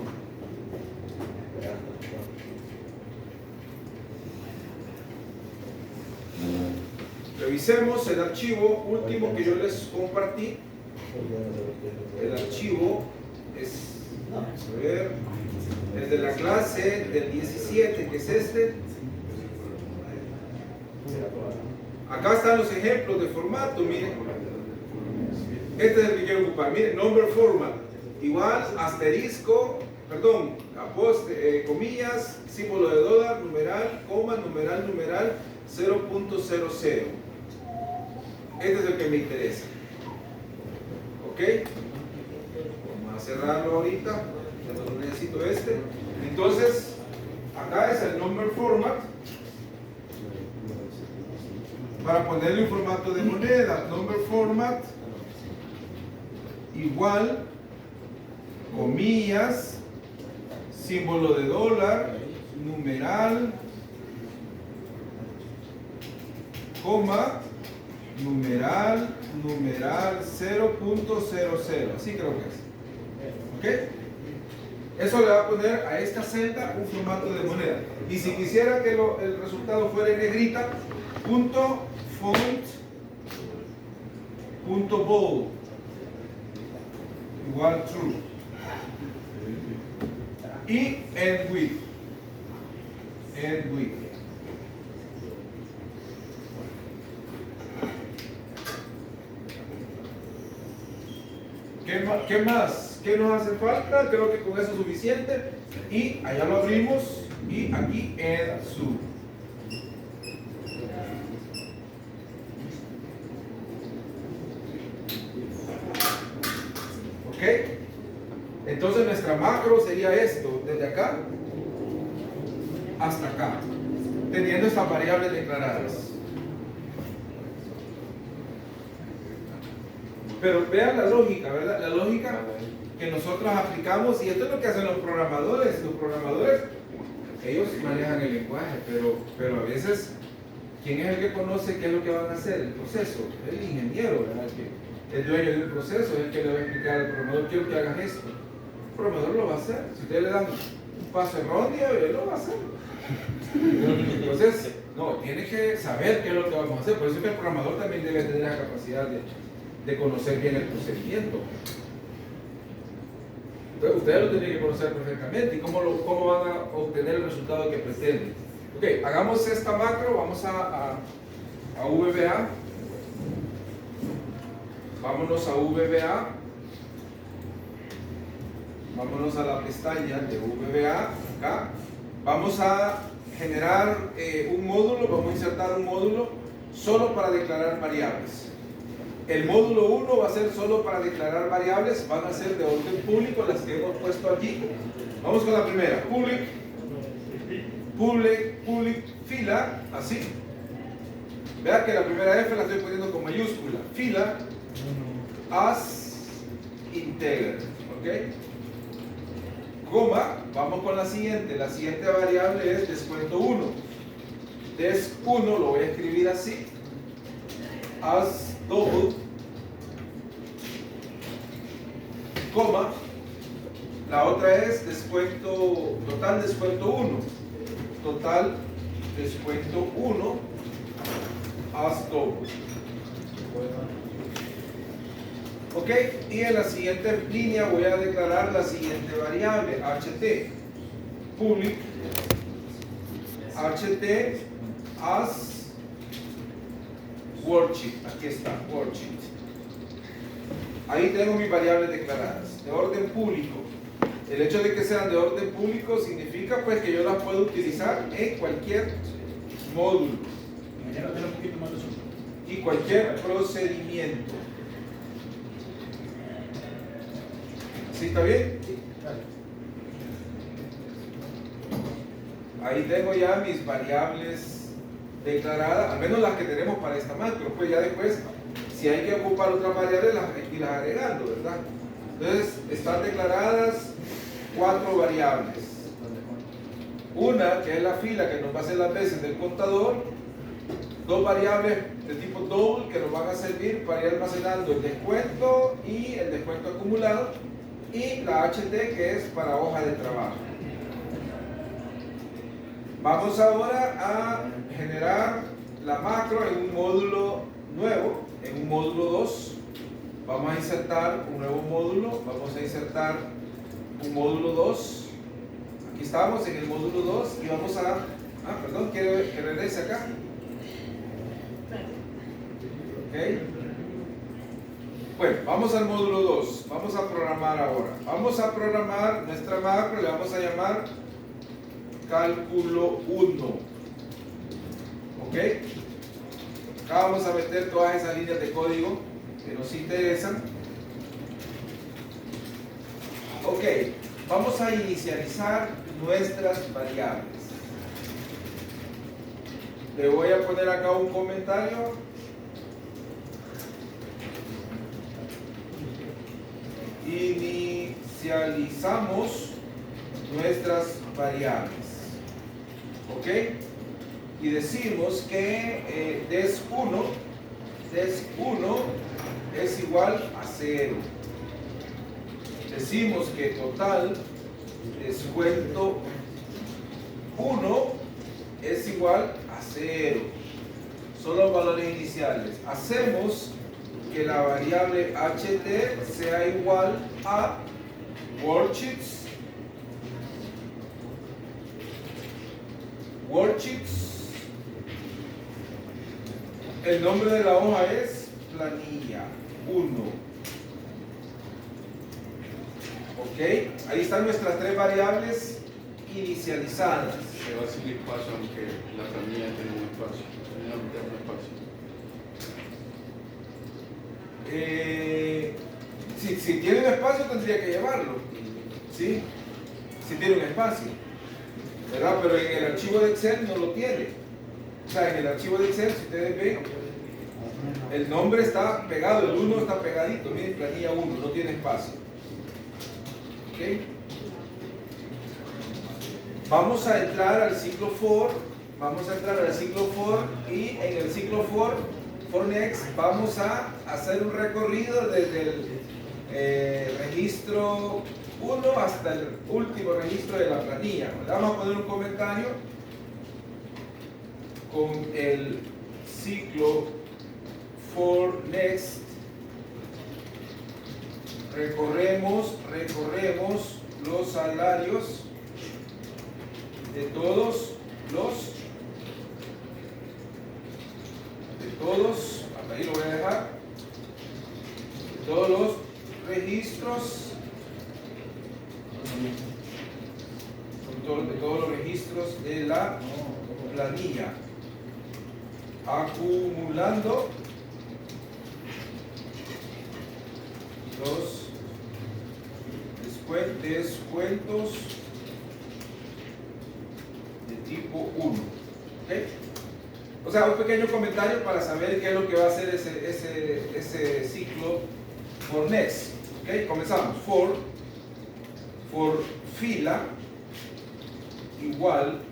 Revisemos el archivo último que yo les compartí. El archivo es, vamos a ver, el de la clase del 17, que es este. Acá están los ejemplos de formato, miren. Este es el que quiero ocupar. Miren, number format, igual, asterisco, perdón, comillas, símbolo de dólar, numeral, coma, numeral, numeral, 0.00. Este es el que me interesa. ¿Ok? Vamos a cerrarlo ahorita. Ya no necesito este. Entonces, acá es el number format. Para ponerle un formato de moneda. Number format igual, comillas, símbolo de dólar, numeral, coma, numeral, numeral 0.00, así creo que es. ¿Ok? Eso le va a poner a esta celda un formato de moneda. Y si quisiera que el resultado fuera en negrita, punto font, punto bold, igual true. Y end with. End with. ¿Qué más? ¿Qué nos hace falta? Creo que con eso es suficiente. Y allá lo abrimos. Y aquí en su. ¿Ok? Entonces nuestra macro sería esto, desde acá hasta acá, teniendo estas variables declaradas. Pero vean la lógica, ¿verdad? La lógica que nosotros aplicamos, y esto es lo que hacen los programadores. Los programadores, ellos manejan el lenguaje, pero a veces, ¿quién es el que conoce qué es lo que van a hacer? El proceso, el ingeniero, ¿verdad? El dueño de un proceso es el que le va a explicar al programador: quiero que hagas esto. El programador lo va a hacer. Si ustedes le dan un paso erróneo, él lo va a hacer. Entonces, no, tiene que saber qué es lo que vamos a hacer. Por eso es que el programador también debe tener la capacidad de conocer bien el procedimiento. Entonces, ustedes lo tienen que conocer perfectamente. ¿Y cómo van a obtener el resultado que pretenden? Ok, hagamos esta macro. Vamos a VBA. Vámonos a VBA. Vámonos a la pestaña de VBA. Acá. Vamos a generar un módulo. Vamos a insertar un módulo solo para declarar variables. El módulo 1 va a ser solo para declarar variables. Van a ser de orden público las que hemos puesto aquí. Vamos con la primera. Public, fila, así. Vea que la primera F la estoy poniendo con mayúscula. Fila, as, integer. ¿Ok? Coma, vamos con la siguiente. La siguiente variable es descuento 1. Des1 lo voy a escribir así. As double, coma, la otra es descuento, total descuento 1, total descuento 1, as double. Ok, y en la siguiente línea voy a declarar la siguiente variable, ht, public, ht, as worksheet, aquí está, worksheet. Ahí tengo mis variables declaradas, de orden público. El hecho de que sean de orden público significa pues que yo las puedo utilizar en cualquier módulo y cualquier procedimiento. ¿Sí está bien? Ahí tengo ya mis variables declaradas, al menos las que tenemos para esta macro. Pues ya después, si hay que ocupar otras variables, las hay que irlas agregando, ¿verdad? Entonces, están declaradas 4 variables. Una, que es la fila que nos va a hacer las veces del contador. 2 variables de tipo double que nos van a servir para ir almacenando el descuento y el descuento acumulado. Y la HT, que es para hoja de trabajo. Vamos ahora a generar la macro en un módulo nuevo, en un módulo 2. Vamos a insertar un nuevo módulo, vamos a insertar un módulo 2. Aquí estamos en el módulo 2 y vamos a... perdón, ¿quiere que regrese acá? Ok. Bueno, vamos al módulo 2. Vamos a programar ahora. Vamos a programar nuestra macro, le vamos a llamar cálculo 1. Ok. Acá vamos a meter todas esas líneas de código que nos interesan. Ok, vamos a inicializar nuestras variables. Le voy a poner acá un comentario. Inicializamos nuestras variables. Ok, y decimos que des1 es igual a 0. Decimos que total descuento 1 es igual a 0. Son los valores iniciales. Hacemos que la variable ht sea igual a worksheets el nombre de la hoja es planilla 1. Ok, ahí están nuestras tres variables inicializadas. Se va a seguir paso aunque la planilla tenga un espacio, el nombre tenga un espacio. Si tiene un espacio tendría que llevarlo, ¿sí? Si tiene un espacio, ¿verdad? Pero en el archivo de Excel no lo tiene. O sea, en el archivo de Excel, si ustedes ven, el nombre está pegado, el 1 está pegadito, miren, planilla 1, no tiene espacio. ¿Ok? Vamos a entrar al ciclo for, y en el ciclo for next vamos a hacer un recorrido desde el registro 1 hasta el último registro de la planilla. Vamos a poner un comentario con el ciclo for next. Recorremos los salarios de todos, hasta ahí lo voy a dejar, de todos los registros, de todos los registros de la planilla, acumulando los descuentos de tipo 1. ¿Okay? O sea, un pequeño comentario para saber qué es lo que va a hacer ese ciclo for next. ¿Okay? Comenzamos. For fila igual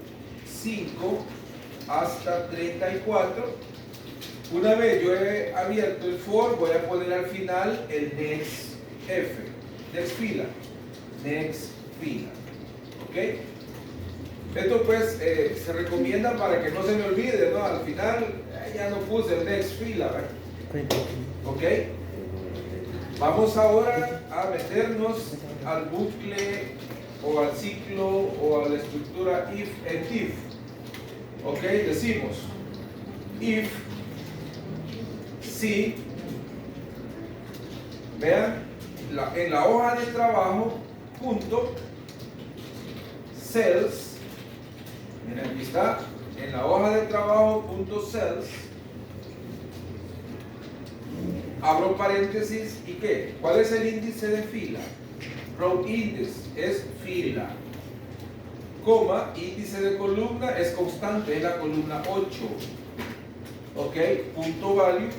5 hasta 34. Una vez yo he abierto el for, voy a poner al final el next f, next fila. ¿Ok? Esto pues se recomienda para que no se me olvide, ¿no? Al final ya no puse el next fila, ¿verdad? ¿Ok? Vamos ahora a meternos al bucle o al ciclo o a la estructura if and if. ¿Ok? Decimos if si, vean, en la hoja de trabajo, punto, cells, miren, aquí está, en la hoja de trabajo, punto cells, abro paréntesis, ¿y qué? ¿Cuál es el índice de fila? Row index es fila, coma, índice de columna es constante, es la columna 8, ok, punto value.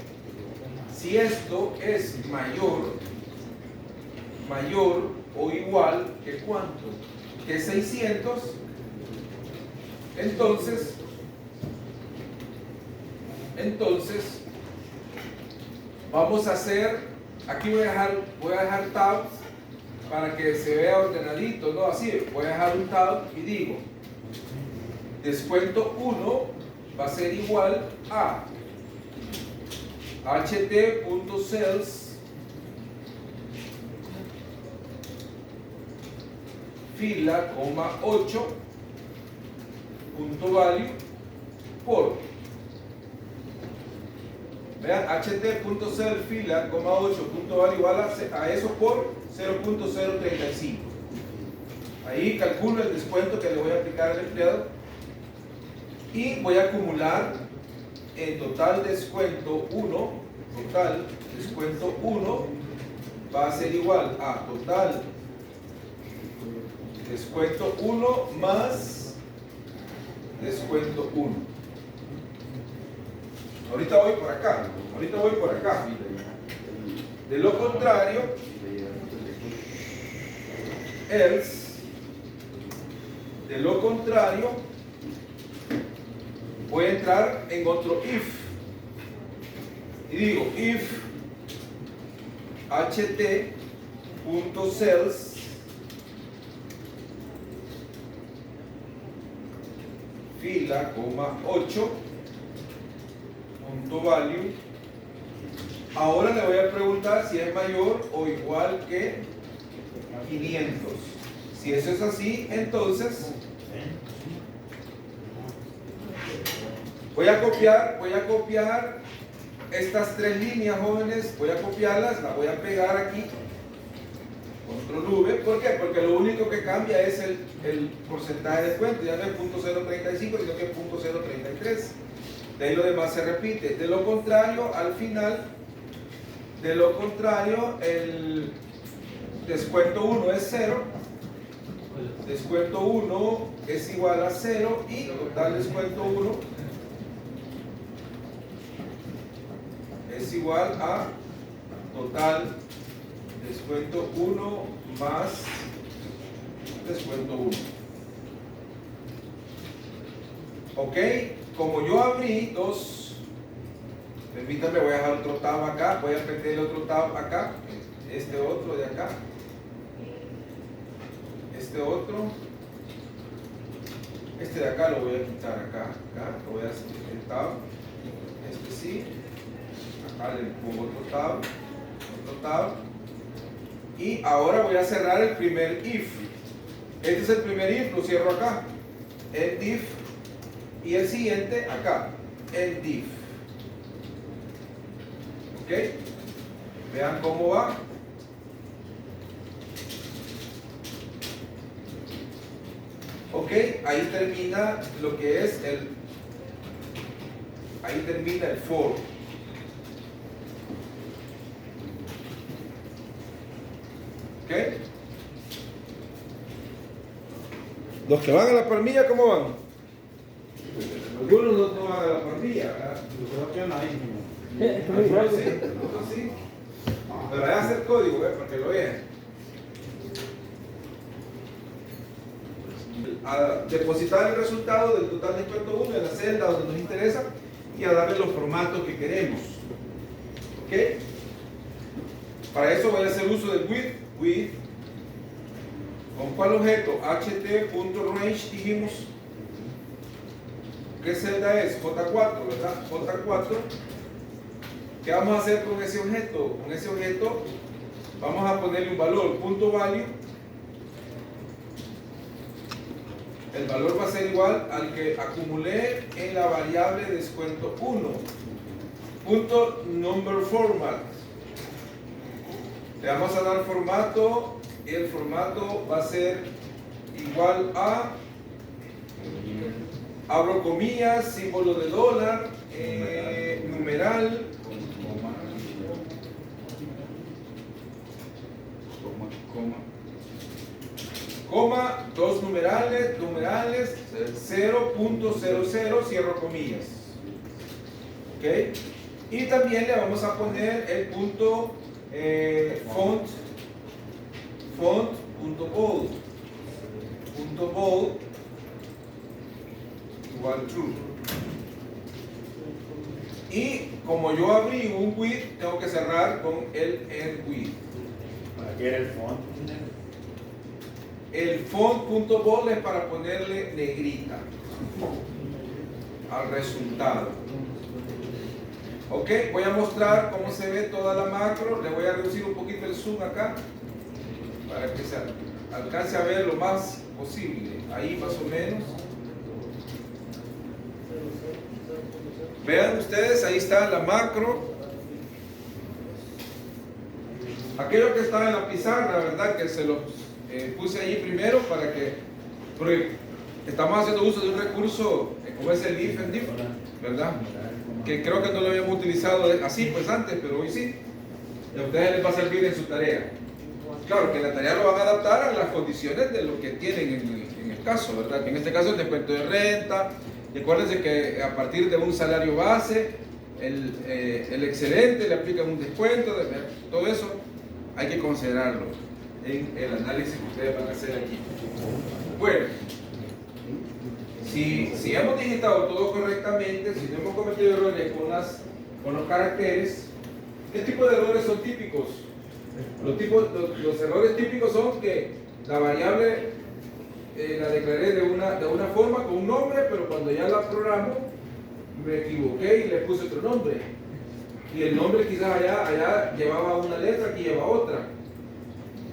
Si esto es mayor o igual que ¿cuánto? Que 600, entonces vamos a hacer, aquí voy a dejar tabs para que se vea ordenadito, ¿no? Así, voy a dejar un tab y digo descuento 1 va a ser igual a ht.cells fila, 8 punto value por, vean, ht.cell fila, 8 punto value igual a eso por 0.035. Ahí calculo el descuento que le voy a aplicar al empleado y voy a acumular el total descuento 1, total descuento 1 va a ser igual a total descuento 1 más descuento 1. Ahorita voy por acá, de lo contrario, else, de lo contrario, voy a entrar en otro if y digo if ht.cells fila, 8 punto value. Ahora le voy a preguntar si es mayor o igual que 500. Si eso es así, entonces voy a copiar estas tres líneas, jóvenes, voy a copiarlas, las voy a pegar aquí, control V. ¿Por qué? Porque lo único que cambia es el porcentaje de descuento, ya no es 0.035, sino que es 0.033. De ahí lo demás se repite. De lo contrario, al final, el descuento 1 es 0, descuento 1 es igual a 0 y total descuento 1 es igual a total descuento 1 más descuento 1. Ok, como yo abrí dos, permítanme, voy a dejar otro tab acá, voy a meter el otro tab acá, este otro de acá, este otro, este de acá lo voy a quitar acá, lo voy a hacer el tab, este sí, acá le pongo otro tab, y ahora voy a cerrar el primer if. Este es el primer if, lo cierro acá, end if, y el siguiente acá, end if. Ok, vean cómo va. Ok, ahí termina lo que es ahí termina el for. Ok, los que van a la parrilla, ¿cómo van? Algunos no van a la parrilla, ¿verdad? Otros sí. Pero voy a hacer código, para que lo vean. A depositar el resultado del total descuento 1 en la celda donde nos interesa y a darle los formatos que queremos. ¿Ok? Para eso voy a hacer uso del with. ¿Con cuál objeto? ht.range dijimos. ¿Qué celda es? J4, ¿verdad? J4. ¿Qué vamos a hacer con ese objeto? Con ese objeto vamos a ponerle un valor, punto value. El valor va a ser igual al que acumulé en la variable descuento 1. Punto number format. Le vamos a dar formato y el formato va a ser igual a, abro comillas, símbolo de dólar, numeral, coma, dos numerales, 0.00, cierro comillas. ¿Ok? Y también le vamos a poner el punto font.bold igual true. Y como yo abrí un with, tengo que cerrar con el end with. ¿Para qué era el font? El font.bold es para ponerle negrita. al resultado. Ok, voy a mostrar cómo se ve toda la macro. Le voy a reducir un poquito el zoom acá para que se alcance a ver lo más posible. Ahí más o menos. Vean ustedes, ahí está la macro. Aquello que estaba en la pizarra, ¿verdad? Que se los puse allí primero para que, porque estamos haciendo uso de un recurso como es el if and if, ¿verdad? Que creo que no lo habíamos utilizado así pues antes, pero hoy sí. Y a ustedes les va a servir en su tarea. Claro que la tarea lo van a adaptar a las condiciones de lo que tienen en el caso, ¿verdad? Que en este caso el descuento de renta. Y acuérdense que a partir de un salario base, el excelente le aplican un descuento, todo eso hay que considerarlo en el análisis que ustedes van a hacer aquí. Bueno, si hemos digitado todo correctamente, si no hemos cometido errores con los caracteres, ¿qué tipo de errores son típicos? Los errores típicos son que la variable la declaré de una forma con un nombre, pero cuando ya la programo me equivoqué y le puse otro nombre. Y el nombre quizás allá llevaba una letra, aquí lleva otra.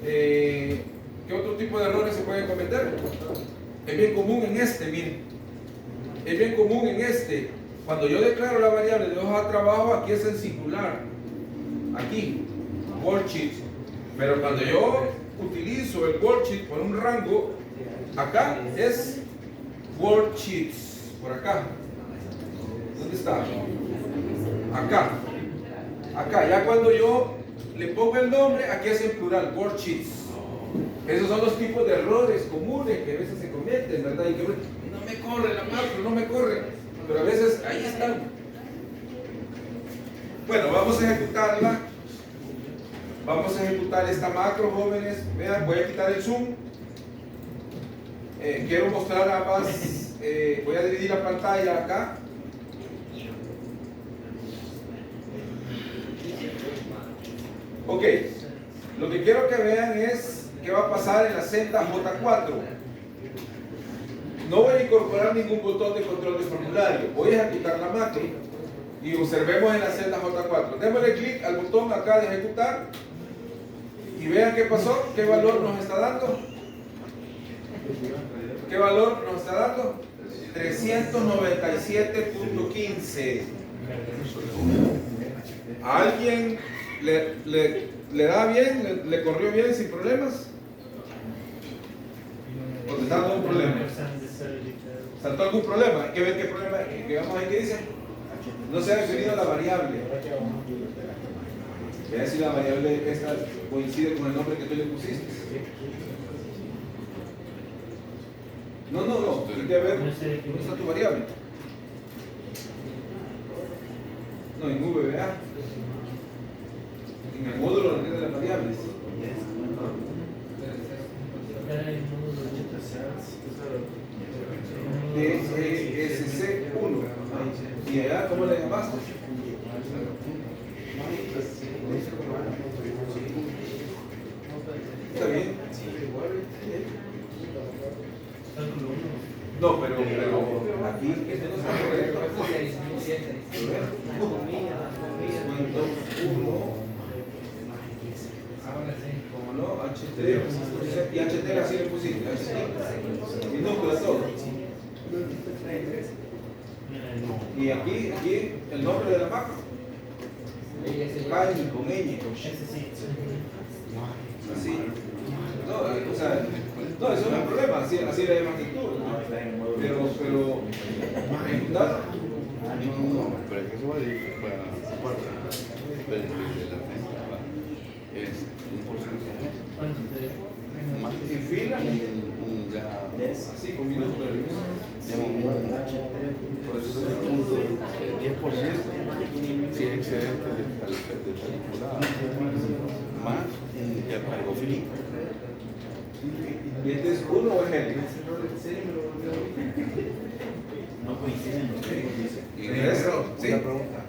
¿Qué otro tipo de errores se pueden cometer? Es bien común en este, miren. Es bien común en este. Cuando yo declaro la variable de hoja de trabajo, aquí es en singular. Aquí, worksheet. Pero cuando yo utilizo el worksheet por un rango, acá es worksheets. Por acá. ¿Dónde está? Acá. Acá. Ya cuando yo le pongo el nombre, aquí es en plural, worksheets. Esos son los tipos de errores comunes que a veces se cometen, ¿verdad? Y que no me corre la macro, no me corre. Pero a veces ahí están. Bueno, vamos a ejecutarla. Vamos a ejecutar esta macro, jóvenes. Vean, voy a quitar el zoom. Quiero mostrar ambas. Voy a dividir la pantalla acá. Ok. Lo que quiero que vean es qué va a pasar en la celda J4. No voy a incorporar ningún botón de control de formulario. Voy a ejecutar la macro. Y observemos en la celda J4. Démosle clic al botón acá de ejecutar. Y vean qué pasó, qué valor nos está dando. ¿Qué valor nos está dando? 397.15. ¿A alguien le da bien? ¿Le corrió bien sin problemas? ¿O te está dando un problema? ¿Saltó algún problema? Hay que ver qué problema, que vamos a ver qué dice. No se ha definido la variable. Vean si la variable esta coincide con el nombre que tú le pusiste. No. Hay que ver dónde está tu variable. No, en VBA. En el módulo de las variables. DSC1. ¿Y allá cómo le llamaste? ¿Está bien? No, pero aquí esto no está correcto. ¿Cómo no? HT. Y HT así le pusiste. HT. Minúscula todo. Y aquí el nombre de la macro. Caño con ñ. Así. No, o sea, no, eso no es problema, así le llaman lectura. Pero, ejecutar. No, pero es que eso va a ir para esa parte de la renta. Es un porcentaje. Más que En fila. ya. Así con minúsculas. Por eso es el punto 10%. Si es excedente de tal temporada. Más algo finito. ¿Y este es uno o es L? No coinciden los tiempos. ¿Y eso? Sí. Una pregunta.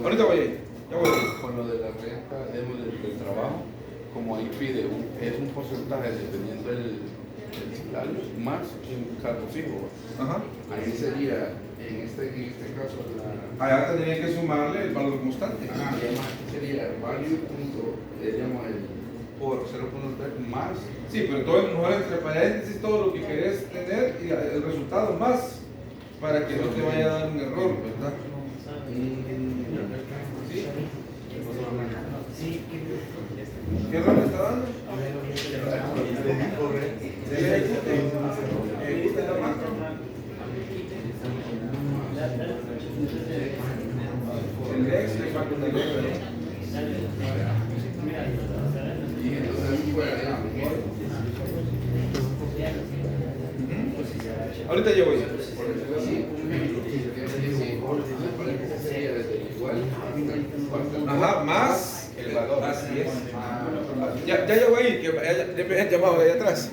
Ahorita voy a ir. Ya voy a ir. Con lo de la renta del trabajo, como ahí pide, es un porcentaje dependiendo más un cargo fijo. Ajá. Ahí sería, en este caso, Allá tendrían que sumarle el valor constante. sería value punto, llamo el por 0.3 más. Sí, pero todo mejor entre paréntesis todo lo que querés tener y el resultado más para que no te vaya a dar un error, ¿verdad? ¿Sí? ¿Qué error le está dando? Ejecute la macro. El ex le falta una letra, ¿no? Y entonces fuera, digamos, Ahorita yo voy. por decirlo así, sería desde igual Ajá, más el valor. Así es. Ya llegó ahí, que ya llamado de allá atrás.